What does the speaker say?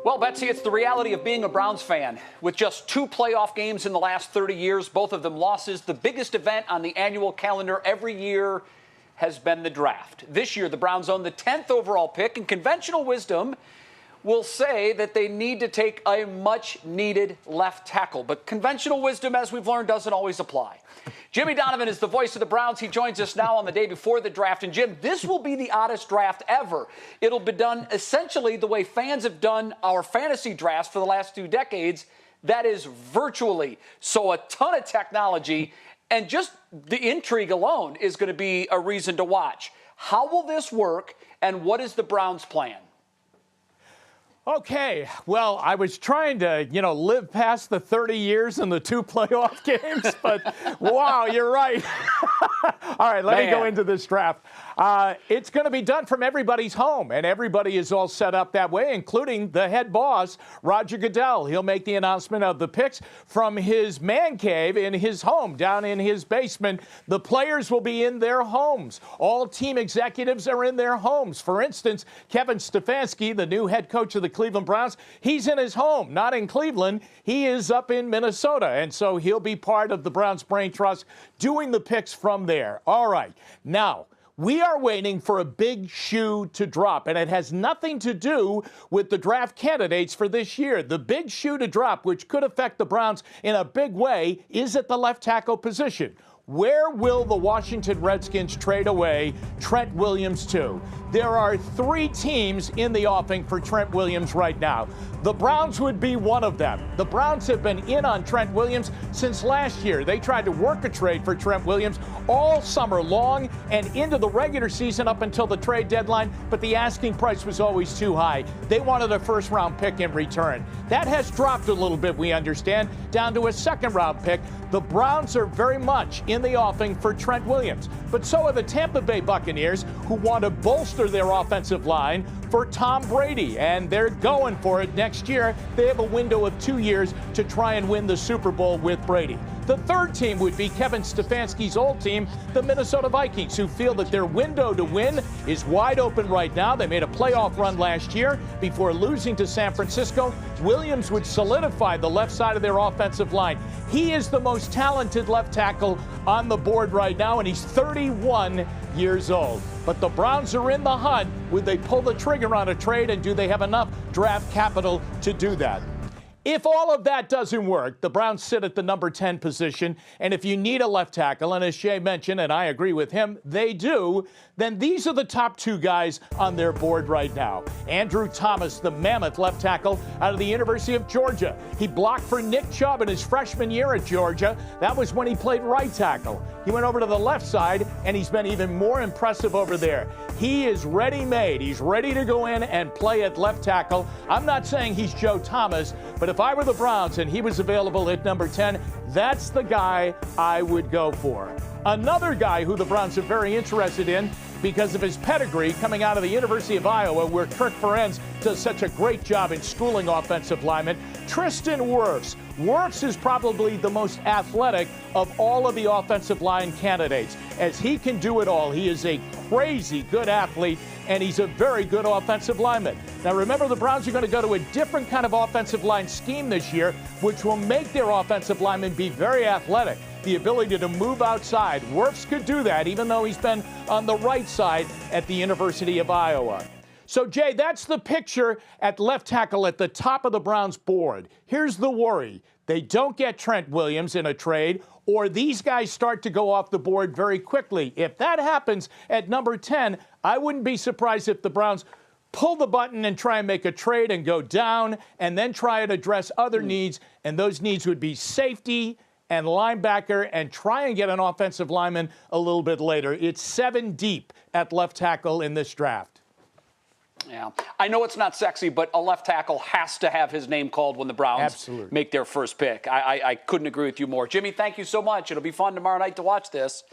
Well, Betsy, it's the reality of being a Browns fan. With just 2 playoff games in the last 30 years, both of them losses, the biggest event on the annual calendar every year has been the draft. This year, the Browns own the 10th overall pick, and conventional wisdom will say that they need to take a much-needed left tackle. But conventional wisdom, as we've learned, doesn't always apply. Jimmy Donovan is the voice of the Browns. He joins us now on the day before the draft. And, Jim, this will be the oddest draft ever. It'll be done essentially the way fans have done our fantasy drafts for the last 2 decades. That is virtually. So a ton of technology, and just the intrigue alone is going to be a reason to watch. How will this work, and what is the Browns' plan? Okay, well, I was trying to, live past the 30 years and the 2 playoff games, but wow, you're right. All right, let me go into this draft. It's going to be done from everybody's home, and everybody is all set up that way, including the head boss, Roger Goodell. He'll make the announcement of the picks from his man cave in his home, down in his basement. The players will be in their homes. All team executives are in their homes. For instance, Kevin Stefanski, the new head coach of the Cleveland Browns, he's in his home, not in Cleveland. He is up in Minnesota, and so he'll be part of the Browns Brain Trust doing the picks from there. All right, now, we are waiting for a big shoe to drop, and it has nothing to do with the draft candidates for this year. The big shoe to drop, which could affect the Browns in a big way, is at the left tackle position. Where will the Washington Redskins trade away Trent Williams to? There are 3 teams in the offing for Trent Williams right now. The Browns would be one of them. The Browns have been in on Trent Williams since last year. They tried to work a trade for Trent Williams all summer long and into the regular season up until the trade deadline, but the asking price was always too high. They wanted a first-round pick in return. That has dropped a little bit, we understand, down to a second-round pick. The Browns are very much in the offing for Trent Williams, but so are the Tampa Bay Buccaneers, who want to bolster their offensive line for Tom Brady, and they're going for it next year. They have a window of 2 years to try and win the Super Bowl with Brady. The third team would be Kevin Stefanski's old team, the Minnesota Vikings, who feel that their window to win is wide open right now. They made a playoff run last year before losing to San Francisco. Williams would solidify the left side of their offensive line. He is the most talented left tackle on the board right now, and he's 31 years old. But the Browns are in the hunt. Would they pull the trigger on a trade, and do they have enough draft capital to do that? If all of that doesn't work, the Browns sit at the number 10 position, and if you need a left tackle, and as Shea mentioned, and I agree with him, they do, then these are the top 2 guys on their board right now. Andrew Thomas, the mammoth left tackle out of the University of Georgia. He blocked for Nick Chubb in his freshman year at Georgia. That was when he played right tackle. He went over to the left side, and he's been even more impressive over there. He is ready-made. He's ready to go in and play at left tackle. I'm not saying he's Joe Thomas, but if I were the Browns and he was available at number 10, that's the guy I would go for. Another guy who the Browns are very interested in because of his pedigree coming out of the University of Iowa, where Kirk Ferentz does such a great job in schooling offensive linemen, Tristan Wirfs. Wirfs is probably the most athletic of all of the offensive line candidates, as he can do it all. He is a crazy good athlete, and he's a very good offensive lineman. Now, remember, the Browns are going to go to a different kind of offensive line scheme this year, which will make their offensive linemen be very athletic. The ability to move outside. Wirfs could do that, even though he's been on the right side at the University of Iowa. So, Jay, that's the picture at left tackle at the top of the Browns board. Here's the worry. They don't get Trent Williams in a trade, or these guys start to go off the board very quickly. If that happens at number 10, I wouldn't be surprised if the Browns pull the button and try and make a trade and go down, and then try and address other needs, and those needs would be safety and linebacker, and try and get an offensive lineman a little bit later. It's 7 deep at left tackle in this draft. Yeah, I know it's not sexy, but a left tackle has to have his name called when the Browns make their first pick. I couldn't agree with you more. Jimmy, thank you so much. It'll be fun tomorrow night to watch this.